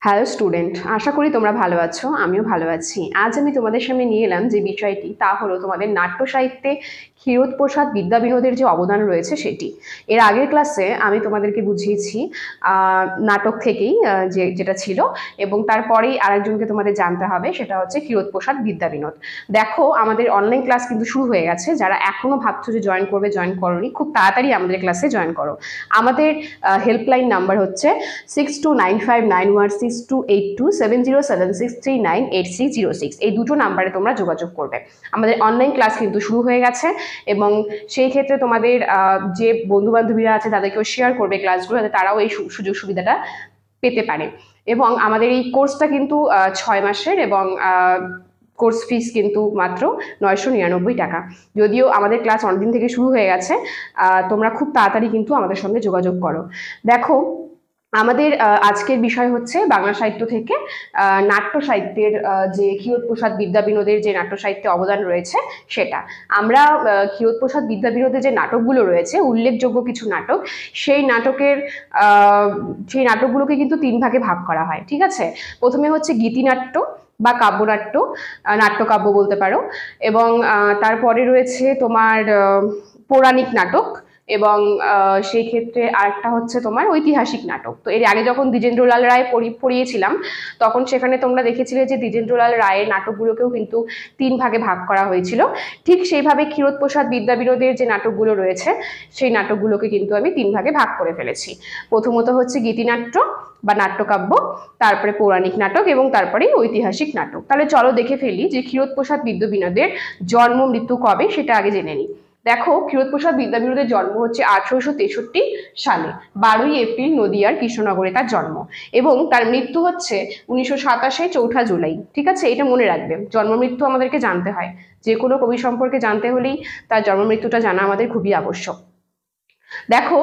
Hello student, আশা করি তোমরা ভালো আছো। আমিও ভালো আছি। আজ আমি তোমাদের সামনে নিয়ে এলাম যে বিষয়টি, তা হলো তোমাদের নাট্য সাহিত্যে ক্ষীরোদপ্রসাদ বিদ্যাবিনোদের যে অবদান রয়েছে সেটি। এর আগের ক্লাসে আমি তোমাদেরকে বুঝিয়েছি নাটক থেকেই যেটা ছিল, এবং তারপরেই আরেকজনকে তোমাদের জানতে হবে, সেটা হচ্ছে ক্ষীরোদপ্রসাদ বিদ্যাবিনোদ। দেখো, আমাদের অনলাইন ক্লাস কিন্তু শুরু হয়ে গেছে। যারা এখনো ভাবছো যে জয়েন করবে, জয়েন করোনি, খুব তাড়াতাড়ি আমাদের ক্লাসে জয়েন করো। আমাদের হেল্পলাইন নাম্বার হচ্ছে 62959162827076398606। এই দুটো নাম্বারে তোমরা যোগাযোগ করবে। আমাদের অনলাইন ক্লাস কিন্তু শুরু হয়ে গেছে, এবং সেই ক্ষেত্রে তোমাদের যে বন্ধু বান্ধবীরা আছে তাদেরকেও শেয়ার করবে ক্লাসগুলো, যাতে তারাও এই সুযোগ সুবিধাটা পেতে পারে। এবং আমাদের এই কোর্সটা কিন্তু 6 মাসের, এবং কোর্স ফিস কিন্তু মাত্র 999 টাকা। যদিও আমাদের ক্লাস অনেকদিন থেকে শুরু হয়ে গেছে, তোমরা খুব তাড়াতাড়ি কিন্তু আমাদের সঙ্গে যোগাযোগ করো। দেখো, আমাদের আজকের বিষয় হচ্ছে বাংলা সাহিত্য থেকে নাট্য সাহিত্যের যে ক্ষীরোদপ্রসাদ বিদ্যাবিনোদের যে নাট্য সাহিত্যে অবদান রয়েছে সেটা। আমরা ক্ষীরোদপ্রসাদ বিদ্যাবিনোদের যে নাটকগুলো রয়েছে, উল্লেখযোগ্য কিছু নাটক, সেই নাটকগুলোকে কিন্তু 3 ভাগে ভাগ করা হয়। ঠিক আছে, প্রথমে হচ্ছে গীতিনাট্য বা কাব্যনাট্য, নাট্যকাব্য বলতে পারো। এবং তারপরে রয়েছে তোমার পৌরাণিক নাটক, এবং সেই ক্ষেত্রে আরেকটা হচ্ছে তোমার ঐতিহাসিক নাটক। তো এর আগে যখন দ্বিজেন্দ্রলাল রায় পড়িয়েছিলাম, তখন সেখানে তোমরা দেখেছিলে যে দ্বিজেন্দ্রলাল রায়ের নাটকগুলোকেও কিন্তু 3 ভাগে ভাগ করা হয়েছিল। ঠিক সেইভাবে ক্ষীরোদপ্রসাদ বিদ্যাবিনোদের যে নাটকগুলো রয়েছে, সেই নাটকগুলোকে কিন্তু আমি 3 ভাগে ভাগ করে ফেলেছি। প্রথমত হচ্ছে গীতিনাট্য বা নাট্যকাব্য, তারপরে পৌরাণিক নাটক, এবং তারপরে ঐতিহাসিক নাটক। তাহলে চলো দেখে ফেলি যে ক্ষীরোদপ্রসাদ বিদ্যাবিনোদের জন্ম মৃত্যু কবে, সেটা আগে জেনে নিই। দেখো, ক্ষীরোদপ্রসাদ বিদ্যাবিনোদের জন্ম হচ্ছে 1863 সালে, 12ই এপ্রিল নদিয়ার কৃষ্ণনগরে তার জন্ম, এবং তার মৃত্যু হচ্ছে 1927 চৌঠা জুলাই। ঠিক আছে, এটা মনে রাখবে, জন্ম মৃত্যু আমাদেরকে জানতে হয়। যে কোনো কবি সম্পর্কে জানতে হলেই তার জন্ম মৃত্যুটা জানা আমাদের খুবই আবশ্যক। দেখো,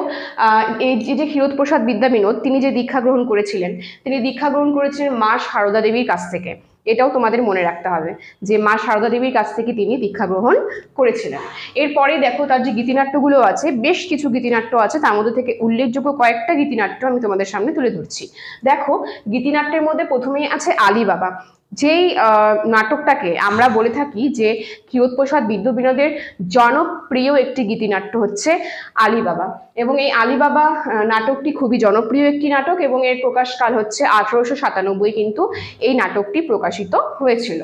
এই যে ক্ষীরোদপ্রসাদ বিদ্যাবিনোদ, তিনি যে দীক্ষা গ্রহণ করেছিলেন, তিনি দীক্ষা গ্রহণ করেছিলেন মা সারদা দেবীর কাছ থেকে। এটাও তোমাদের মনে রাখতে হবে যে মা সারদা দেবীর কাছ থেকে তিনি দীক্ষা গ্রহণ করেছিলেন। এরপরে দেখো, তার যে গীতিনাট্যগুলো আছে, বেশ কিছু গীতিনাট্য আছে, তার মধ্যে থেকে উল্লেখযোগ্য কয়েকটা গীতিনাট্য আমি তোমাদের সামনে তুলে ধরছি। দেখো, গীতিনাট্যের মধ্যে প্রথমেই আছে আলিবাবা। যেই নাটকটাকে আমরা বলে থাকি যে ক্ষীরোদপ্রসাদ বিদ্যাবিনোদের জনপ্রিয় একটি গীতিনাট্য হচ্ছে আলিবাবা। এবং এই আলিবাবা নাটকটি খুবই জনপ্রিয় একটি নাটক, এবং এর প্রকাশকাল হচ্ছে 1897 কিন্তু এই নাটকটি প্রকাশিত হয়েছিল।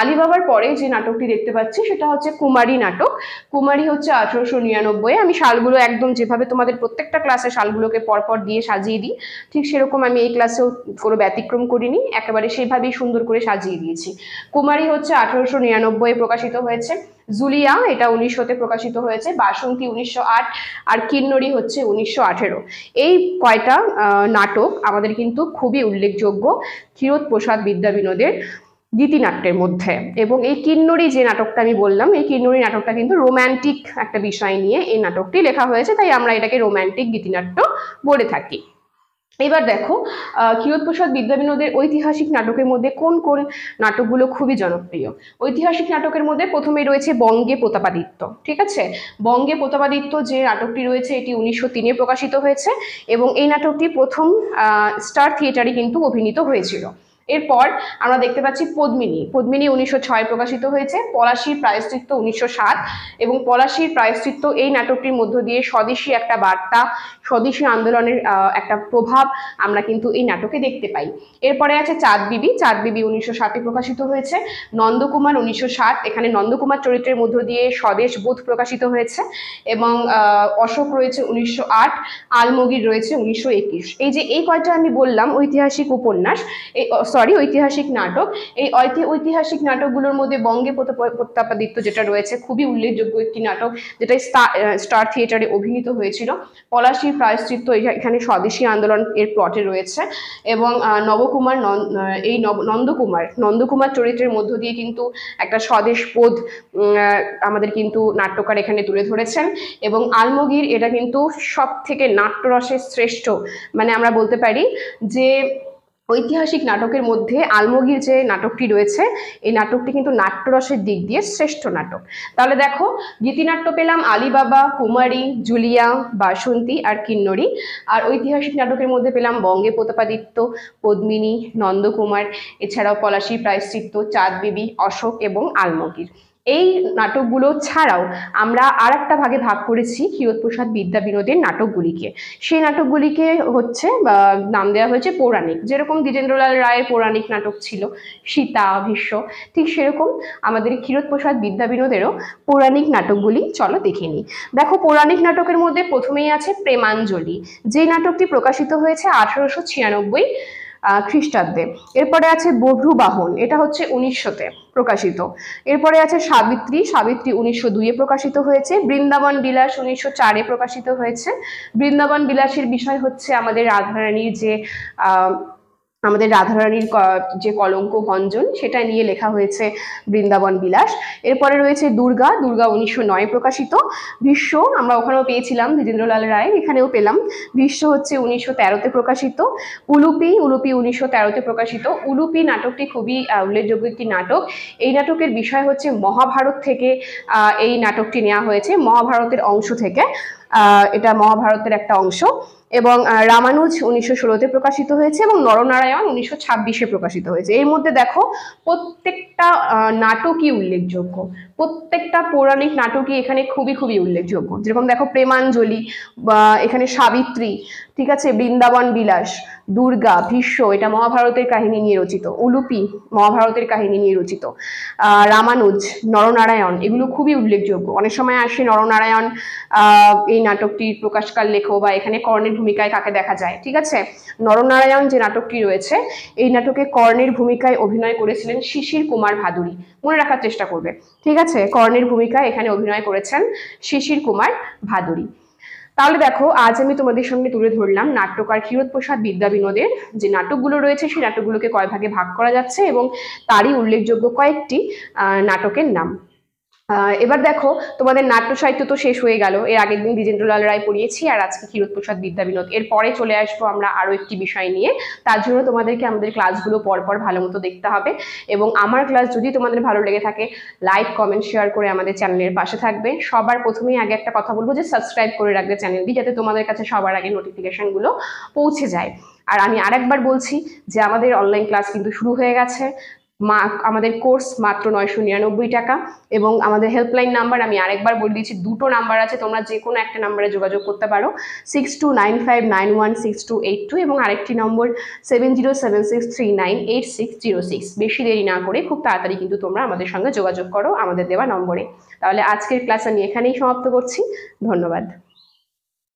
আলিবাবার পরে যে নাটকটি দেখতে পাচ্ছি সেটা হচ্ছে কুমারী নাটক। কুমারী হচ্ছে 1899। আমি সালগুলো একদম যেভাবে তোমাদের প্রত্যেকটা ক্লাসে সালগুলোকে পরপর দিয়ে সাজিয়ে দিই, ঠিক সেরকম আমি এই ক্লাসেও কোনো ব্যতিক্রম করিনি, একেবারে সেইভাবেই সুন্দর করে সাজিয়ে দিয়েছি। কুমারী হচ্ছে 1899 প্রকাশিত হয়েছে। জুলিয়া, এটা 1900-তে প্রকাশিত হয়েছে। বাসন্তী 1908, আর কিন্নরী হচ্ছে 1918। এই কয়টা নাটক আমাদের কিন্তু খুবই উল্লেখযোগ্য ক্ষীরোদপ্রসাদ বিদ্যাবিনোদের গীতিনাট্যের মধ্যে। এবং এই কিন্নরী যে নাটকটা আমি বললাম, এই কিন্নরী নাটকটা কিন্তু রোম্যান্টিক একটা বিষয় নিয়ে এই নাটকটি লেখা হয়েছে, তাই আমরা এটাকে রোম্যান্টিক গীতিনাট্য বলে থাকি। এবার দেখো, ক্ষীরোদপ্রসাদ বিদ্যাবিনোদের ঐতিহাসিক নাটকের মধ্যে কোন কোন নাটকগুলো খুবই জনপ্রিয়। ঐতিহাসিক নাটকের মধ্যে প্রথমেই রয়েছে বঙ্গে প্রতাপাদিত্য। ঠিক আছে, বঙ্গে প্রতাপাদিত্য যে নাটকটি রয়েছে, এটি 1903-এ প্রকাশিত হয়েছে, এবং এই নাটকটি প্রথম স্টার থিয়েটারে কিন্তু অভিনীত হয়েছিল। এরপর আমরা দেখতে পাচ্ছি পদ্মিনী। পদ্মিনী 1906 প্রকাশিত হয়েছে। পলাশীর প্রায়শ্চিত্ত 1907, এবং পলাশীর প্রায়শ্চিত্ত এই নাটকটির মধ্য দিয়ে স্বদেশী একটা বার্তা, স্বদেশী আন্দোলনের একটা প্রভাব আমরা কিন্তু এই নাটকে দেখতে পাই। এরপরে আছে চাঁদ বিবি। চাঁদ বিবি 1907-এ প্রকাশিত হয়েছে। নন্দকুমার 1907, এখানে নন্দকুমার চরিত্রের মধ্য দিয়ে স্বদেশ বোধ প্রকাশিত হয়েছে। এবং অশোক রয়েছে 1908, আলমগীর রয়েছে 1921। এই কয়টা আমি বললাম ঐতিহাসিক উপন্যাস, ঐতিহাসিক নাটক। এই ঐতিহাসিক নাটকগুলোর মধ্যে বঙ্গে প্রতাপাদিত্য যেটা রয়েছে, খুবই উল্লেখযোগ্য একটি নাটক, যেটা স্টার থিয়েটারে অভিনীত হয়েছিল। পলাশীর প্রায়শ্চিত্ত এখানে স্বদেশী আন্দোলন এর প্লটে রয়েছে। এবং নবকুমার, নন্দকুমার চরিত্রের মধ্য দিয়ে কিন্তু একটা স্বদেশ বোধ আমাদের কিন্তু নাট্যকার এখানে তুলে ধরেছেন। এবং আলমগীর, এটা কিন্তু সব থেকে নাট্যরসের শ্রেষ্ঠ, মানে আমরা বলতে পারি যে ঐতিহাসিক নাটকের মধ্যে আলমগীর যে নাটকটি রয়েছে, এই নাটকটি কিন্তু নাট্যরসের দিক দিয়ে শ্রেষ্ঠ নাটক। তাহলে দেখো, গীতিনাট্য পেলাম আলীবাবা, কুমারী, জুলিয়া, বাসন্তী আর কিন্নরী। আর ঐতিহাসিক নাটকের মধ্যে পেলাম বঙ্গে প্রতাপাদিত্য, পদ্মিনী, নন্দকুমার, এছাড়াও পলাশী প্রায়শ্চিত্ত, চাঁদ বিবি, অশোক এবং আলমগীর। এই নাটকগুলো ছাড়াও আমরা আর একটা ভাগে ভাগ করেছি ক্ষীরোদপ্রসাদ বিদ্যা বিনোদের নাটকগুলিকে। সেই নাটকগুলিকে হচ্ছে নাম দেওয়া হয়েছে পৌরাণিক। যেরকম দ্বিজেন্দ্রলাল রায়ের পৌরাণিক নাটক ছিল সীতা, ভীষ্ম, ঠিক সেরকম আমাদের ক্ষীরোদপ্রসাদ বিদ্যা বিনোদেরও পৌরাণিক নাটকগুলি চলো দেখে নিই। দেখো, পৌরাণিক নাটকের মধ্যে প্রথমেই আছে প্রেমাঞ্জলি, যে নাটকটি প্রকাশিত হয়েছে 1896 খ্রিস্টাব্দে। এরপরে আছে বভ্রুবাহন, এটা হচ্ছে 1900-তে প্রকাশিত। এরপরে আছে সাবিত্রী, সাবিত্রী 1902-এ প্রকাশিত হয়েছে। বৃন্দাবন বিলাস 1904-এ প্রকাশিত হয়েছে। বৃন্দাবন বিলাসের বিষয় হচ্ছে আমাদের রাধারানীর যে কলঙ্ক ভঞ্জন, সেটা নিয়ে লেখা হয়েছে বৃন্দাবন বিলাস। এরপরে রয়েছে দুর্গা, দুর্গা 1909-এ প্রকাশিত। ভীষ্ম আমরা ওখানেও পেয়েছিলাম দ্বিজেন্দ্রলাল রায়, এখানেও পেলাম। ভীষ্ম হচ্ছে 1913-তে প্রকাশিত। উলুপি, উলুপি 1913-তে প্রকাশিত। উলুপি নাটকটি খুবই উল্লেখযোগ্য একটি নাটক। এই নাটকের বিষয় হচ্ছে মহাভারত থেকে এই নাটকটি নেওয়া হয়েছে, মহাভারতের অংশ থেকে। এটা মহাভারতের একটা অংশ। এবং রামানুজ 1916-তে প্রকাশিত হয়েছে এবং নরনারায়ণ 1926-এ প্রকাশিত হয়েছে। এর মধ্যে দেখো, প্রত্যেকটা নাটকই উল্লেখযোগ্য, প্রত্যেকটা পৌরাণিক নাটকই এখানে খুবই খুবই উল্লেখযোগ্য। যেরকম দেখো, প্রেমাঞ্জলি, এখানে সাবিত্রী, ঠিক আছে, বৃন্দাবন বিলাস, দুর্গা, ভীষ্ম এটা মহাভারতের কাহিনী নিয়ে রচিত, উলুপি মহাভারতের কাহিনী নিয়ে রচিত, রামানুজ, নরনারায়ণ এগুলো খুবই উল্লেখযোগ্য। অনেক সময় আসে নরনারায়ণ এই নাটকটির প্রকাশকাল লেখো, বা এখানে কর্ণের ভূমিকায় কাকে দেখা যায়। ঠিক আছে, নরনারায়ণ যে নাটকটি রয়েছে, এই নাটকে কর্ণের ভূমিকায় অভিনয় করেছিলেন শিশির কুমার ভাদুরী, মনে রাখার চেষ্টা করবে। ঠিক আছে, কর্ণের ভূমিকায় এখানে অভিনয় করেছেন শিশির কুমার ভাদুরী। তাহলে দেখো, আজ আমি তোমাদের সঙ্গে তুলে ধরলাম নাট্যকার ক্ষীরোদপ্রসাদ বিদ্যা বিনোদের যে নাটকগুলো রয়েছে, সেই নাটকগুলোকে কয় ভাগে ভাগ করা যাচ্ছে এবং তারই উল্লেখযোগ্য কয়েকটি নাটকের নাম। এবার দেখো, তোমাদের নাট্য সাহিত্য তো শেষ হয়ে গেল। এর আগের দিন দ্বিজেন্দ্রলাল রায় পড়িয়েছি, আর আজকে ক্ষীরোদপ্রসাদ বিদ্যা বিনোদ। এরপরে চলে আসবো আমরা আরো একটি বিষয় নিয়ে। তার জন্য তোমাদেরকে আমাদের ক্লাসগুলো পরপর ভালো মতো দেখতে হবে, এবং আমার ক্লাস যদি তোমাদের ভালো লেগে থাকে, লাইক, কমেন্ট, শেয়ার করে আমাদের চ্যানেলের পাশে থাকবে। সবার প্রথমেই আগে একটা কথা বলবো যে সাবস্ক্রাইব করে রাখবে চ্যানেলটি, যাতে তোমাদের কাছে সবার আগে নোটিফিকেশনগুলো পৌঁছে যায়। আর আমি আরেকবার বলছি যে আমাদের অনলাইন ক্লাস কিন্তু শুরু হয়ে গেছে। আমাদের কোর্স মাত্র 999 টাকা, এবং আমাদের হেল্পলাইন নাম্বার আমি আরেকবার বলে দিচ্ছি, দুটো নাম্বার আছে, তোমরা যে কোনো একটা নাম্বারে যোগাযোগ করতে পারো, 6295916282, এবং আরেকটি নম্বর 7076398606। বেশি দেরি না করে খুব তাড়াতাড়ি কিন্তু তোমরা আমাদের সঙ্গে যোগাযোগ করো আমাদের দেওয়া নম্বরে। তাহলে আজকের ক্লাস আমি এখানেই সমাপ্ত করছি। ধন্যবাদ।